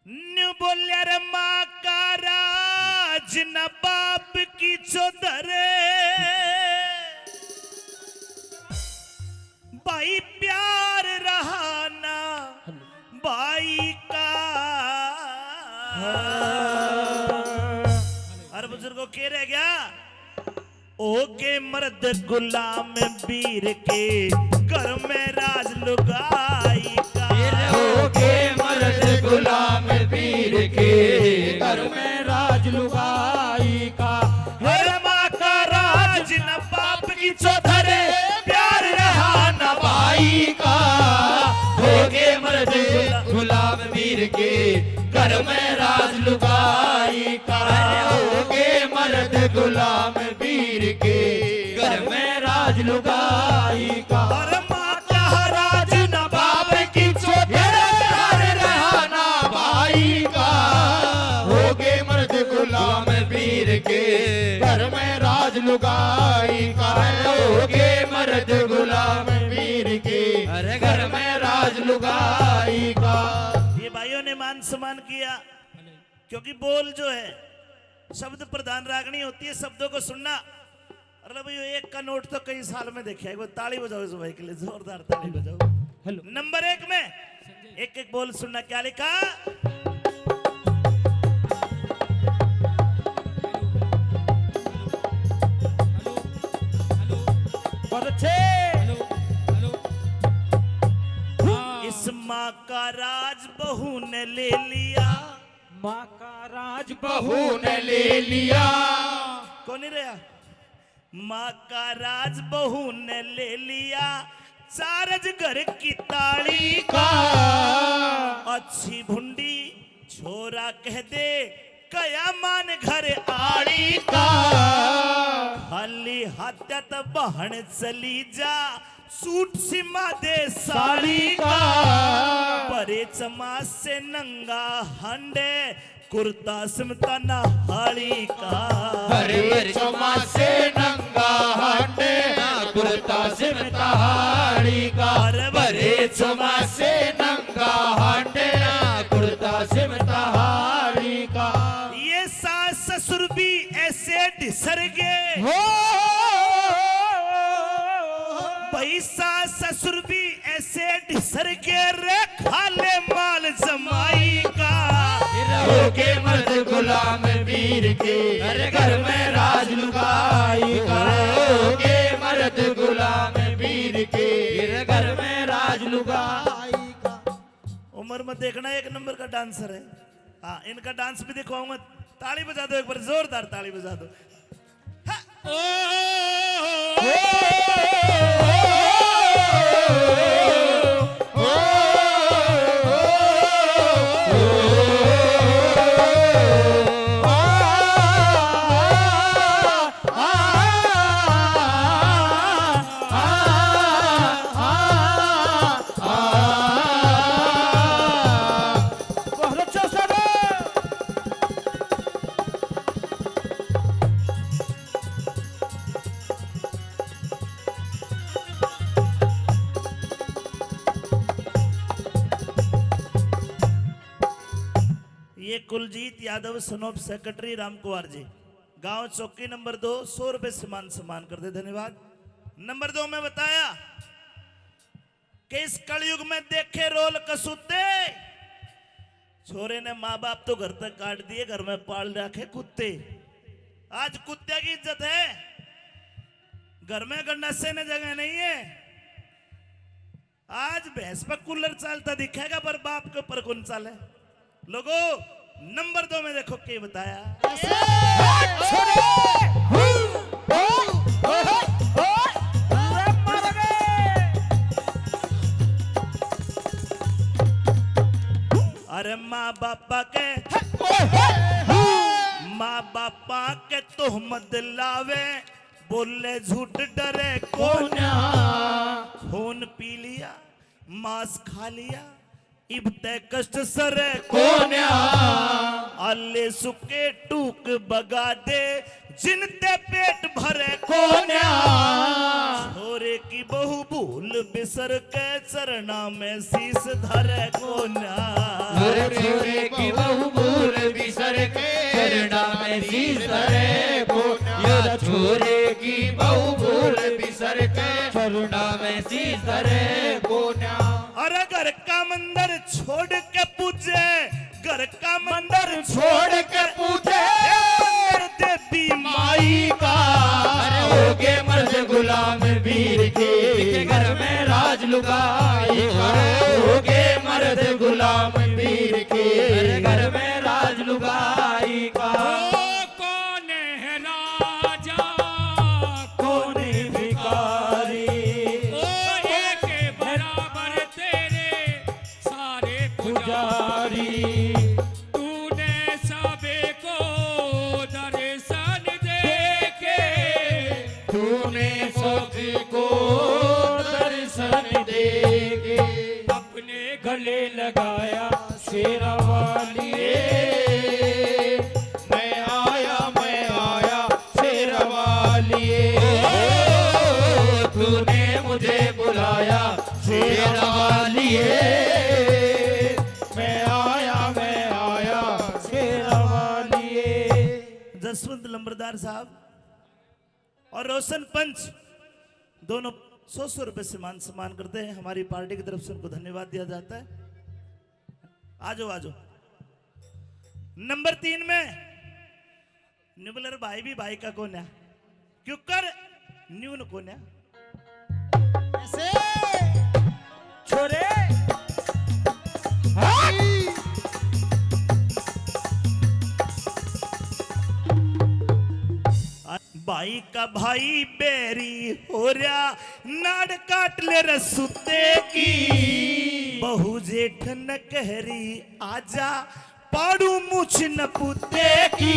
New बोलिया रे माँ का राज न बाप की चौधरे भाई प्यार रहा ना भाई का। अरे बुजुर्गों के रह गया ओके मर्द गुलाम वीर के घर में राज लुगाई का। ओके मर्द गुलाम वीर के घर में राज लुगाई का। हर माँ का राज न बाप की चौधरे प्यार रहा न भाई का। ओके मर्द गुलाम वीर के घर में राज लुगाई का। ओके मर्द गुलाम वीर के घर में राज लुगाई का। हर माँ का राज न बाप की चौधरे रहना भाई का। होगे मर्द गुलाम वीर के घर में राज लुगाई का। होगे मर्द गुलाम वीर के घर में राज लुगाई का। ये भाइयों ने मान सम्मान किया क्योंकि बोल जो है शब्द प्रधान रागनी होती है, शब्दों को सुनना। अरे भाई एक का नोट तो कई साल में देखा है। एक बार ताली बजाओ इस भाई के लिए, जोरदार ताली बजाओ। हेलो नंबर 1 में एक एक बोल सुनना। क्या लिखा? बहुत अच्छे। इस माँ का राज बहू ने ले लिया। माँ का राज बहू ने ले लिया। कौन नहीं रहा? माँ का राज बहू ने ले लिया। चारज घर की ताली का अच्छी भुंडी छोरा कह दे कया मान घर आड़ी का। खाली हाथत बहन चली जा सूट सिमा दे साड़ी का। परे चमा से नंगा हंडे कुर्ता सिमता नहाड़ी का। हरे चमा से नंगा हंडे कुर्ता सिमता हाड़ी का। हरे चमा से नंगा हंडे कुर्ता सिमता हाड़ी का। ये सास ससुर भी ऐसे ढिसर गए। भाई सास ससुर भी ऐसे ढिसर के रे खाले माल जमाई का। होके मर्द गुलाम वीर के घर में राज लुगाई का। होके मर्द गुलाम वीर के घर में राज लुगाई का। उम्र में देखना एक नंबर का डांसर है। हाँ इनका डांस भी दिखाऊंगा। ताली बजा दो एक बार, जोरदार ताली बजा दो। ये कुलजीत यादव सनोप सेक्रेटरी रामकुमार जी, गांव चौकी नंबर 2, 100 रुपए सम्मान कर दे, धन्यवाद। नंबर 2 में बताया कि इस कलयुग में देखे रोल कसूते। छोरे ने माँ बाप तो घर तक काट दिए, घर में पाल रखे कुत्ते। आज कुत्ते की इज्जत है, घर में गंडासे ने जगह नहीं है। आज भैंस पर कूलर चालता दिखेगा पर बाप के ऊपर कौन चाले। लोगों नंबर 2 में देखो क्या बताया। अरे माँ बापा के तोहमत लावे, बोले झूठ डरे कौन। खून पी लिया मांस खा लिया, इब ते कष्ट सरे कोन्या। आले सुके टूक बगा दे, जिनते पेट भरे कोन्या। छोरे की बहु भूल बिसर के चरना में शीस धरे कोन्या। छोरे की करे कोन्या। अरे घर का मंदिर छोड़ के पूजे, घर का मंदिर छोड़ के पूजे मंदिर देवी माई का। अरे होगे मर्द गुलाम वीर के, घर में राज लुगाई का। होगे मर्द गुलाम वीर के, घर में राज लुगाई का। कौन है राजा कौन भिखारी, ओ एक बराबर तेरे सारे पुजारी। पुजारी तूने सबे को दर्शन दे के तूने सबको दर्शन देके अपने गले लगाया शेरवाली। मैं आया शेरवाली। तूने मुझे बुलाया शेरवाली। मैं आया शेरवाली। जसवंत लंबरदार साहब और रोशन पंच दोनों 100 रुपए से मान सम्मान करते हैं। हमारी पार्टी की तरफ से उनको धन्यवाद दिया जाता है। आजो आजो। नंबर 3 में निबलर भाई भी भाई का कोन्या, क्यों कर न्यून कोन्या छोरे भाई का भाई बेरी हो रहा, नाड़ काट ले रसुते की। बहु जेठ न कहरी आजा, पाड़ू मुछ न पुते की।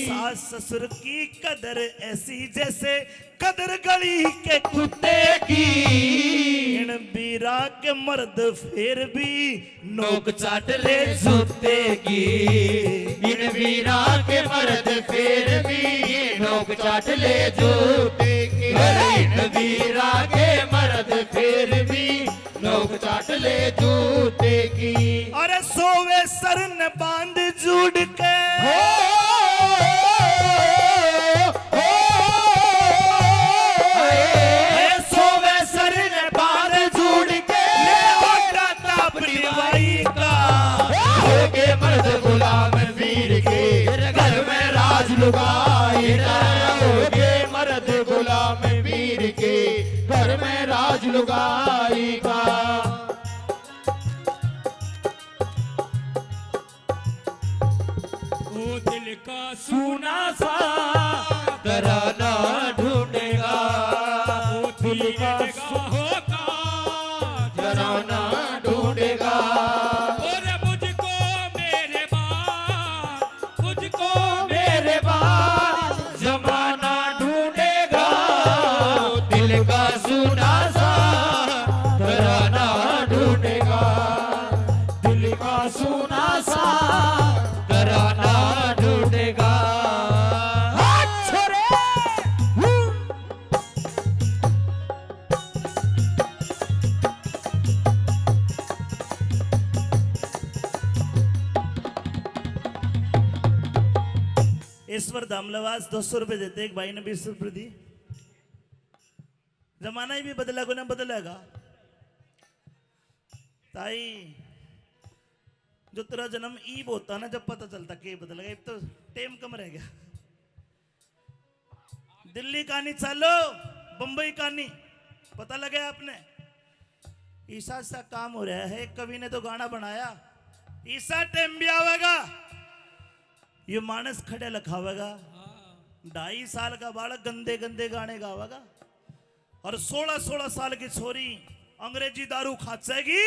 सास ससुर की कदर ऐसी जैसे कदर गली के कुत्ते की। इन बीरा के मर्द फिर भी नोक चाट ले जूते की। इन वीरा के मर्द फिर भी नोक चाट ले जूते की। इन वीरा के मर्द फिर भी नोक चाट ले जूते की। और सोवे सर न बांध जुड़ के सोवे सर न बांध जुड़ के ले ओटा तापड़ी बाई का। होगे मर्द गुलाम वीर के, घर में राज लुगाई का। होगे मर्द गुलाम वीर के, घर में राज लुगाई का। ओ दिल का सुना सा तराना ढूंढेगा। ओ दिल का होगा तराना ढूंढेगा। और मुझको मेरे बाप, मुझको मेरे बाद जमाना ढूंढेगा। दिल का सुना सा तराना ढूंढेगा। दिल का सुना सा तराना ढूंढेगा। ईश्वर दामलवास 200 रुपए देते, एक भाई ने 20 रुपए दी। जमाना ही भी बदला को ना बदलेगा ताई। जो तेरा जन्म ईब होता ना, जब पता चलता कि बदल गया। तो टेम कम रह गया। दिल्ली कहानी चालो, बंबई कहानी पता लगे आपने। ईसा सा काम हो रहा है। कवि ने तो गाना बनाया, ईसा टेम भी आवेगा, ये मानस खड़े लखावेगा। 2.5 साल का बालक गंदे गंदे गाने गावेगा। और 16-16 साल की छोरी अंग्रेजी दारू खाचेगी।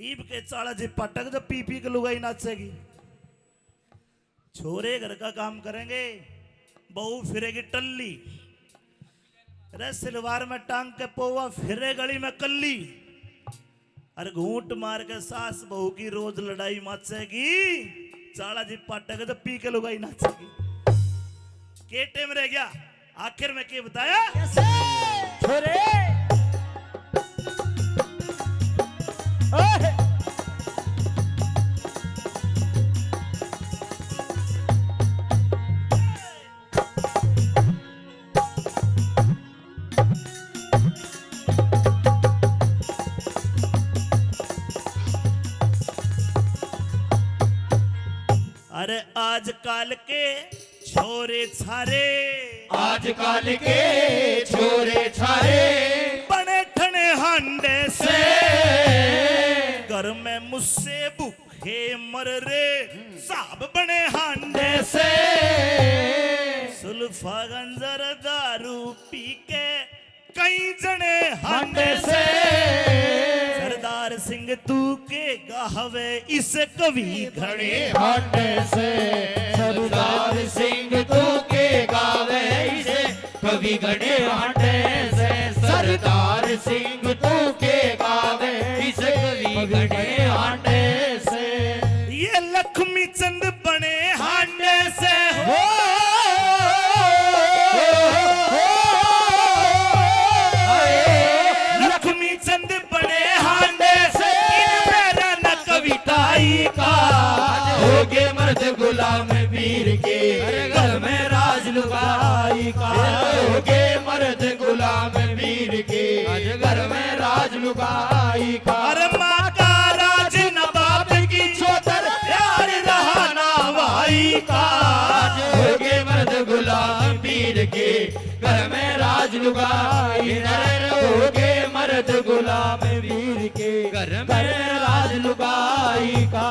ईब के चाड़ा जी पटक जब पी पी के लुगाई नाचेगी। छोरे घर का काम करेंगे, बहू फिरेगी टल्ली। अरे सिलवार में टांग के पोवा फिरे गली में कल्ली। अरे घूंट मार के सास बहू की रोज लड़ाई माचेगी। चाड़ा जी पाटक जब पी के लुगाई नाचेगी। के टेम रह गया आखिर में के बताया छोरे अरे आजकल के छोरे छारे आजकल के छोरे छारे बने ठने हांडे से से घर में मुझसे भूखे मर रे साहब बने हांडे से सुल्फा गंजर दारू पी के कई जने हांडे से सरदार सिंह तू के गाहवे इस कवि घड़े हांडे से सरदार सिंह तू के गावे इसे कवि घड़े हांडे से सरदार सिंह तू के गावे इसे कवि घड़े हांडे से ये लक्ष्मी चंद बने हांडे से हो लक्ष्मी चंद बने हांडे से इन मेरा न कविताई का होगे मर्द गुलाम वीर के घर में राज लुगाई का होगे मर्द गुलाम वीर के घर में राज लुगाई का अरे माँ का राज न बाप की छोतर प्यार रहा ना भाई का होगे मर्द गुलाम वीर के घर में राज लुगाई होगे मर्द गुलाम वीर के घर में राज लुगाई का